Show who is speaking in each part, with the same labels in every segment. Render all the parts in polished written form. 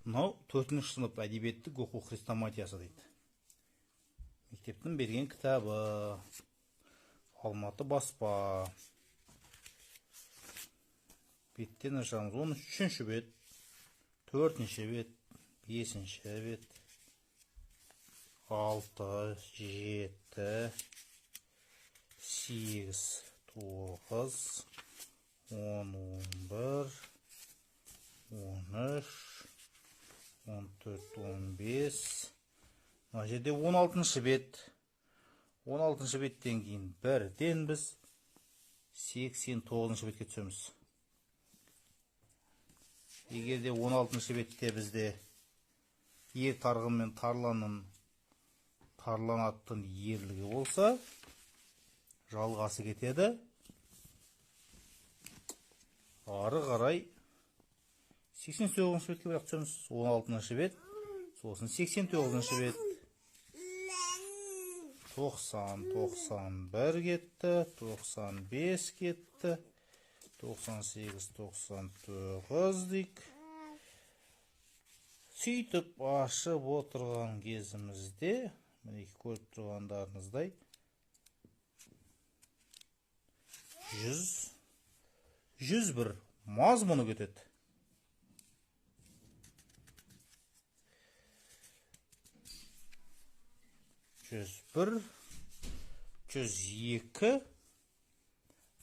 Speaker 1: Мынау 4-ші сынып әдебиеттік оқу хрестоматиясы дейді. Мектептің берген кітабы. Алматы баспа. Беттен ашамыз. 13-ші бет, 4-ші бет, 5-ші бет, 6, 7, 8, 9, 10, 11, 13, 14, 15. Мына жерде 16-шы бет. 16-шы беттен кейін бірден біз 89-шы бетке түсеміз. Егерде 16-шы бетте бізде ер тарғын мен тарлан аттың ерлігі болса, жалғасы кетеді. Ары қарай 89-шы бетке бірақ түсеміз. 16-шы бет, сосын 89-шы бет. 90, 91 кетті, 95 кетті, 98, 99 дейік. Сөйтіп ашып отырған кезімізде, мінеки көріп тұрғандарыңыздай, 101 мазмұны кетеді. 101, 102.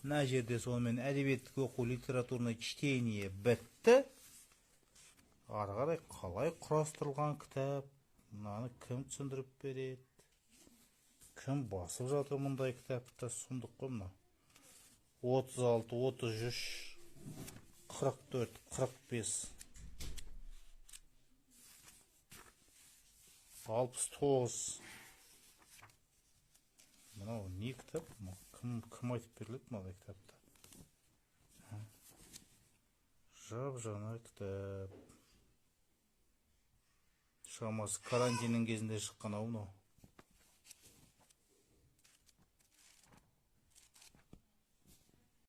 Speaker 1: Мына жерде сонымен әдебиеттік оқу литературный чтение бітті. Ары қарай қалай құрастырылған кітап, мынаны кім түсіндіріп береді? Кім басып жатыр мұндай кітапты? Сұмдық қой мына. 36, 33, 44, 45, 69. Мынау не кітап? Кім айтып беріледі мынандай кітапты? Жап-жаңа кітап. Шамасы карантиннің кезінде шыққан ау мынау.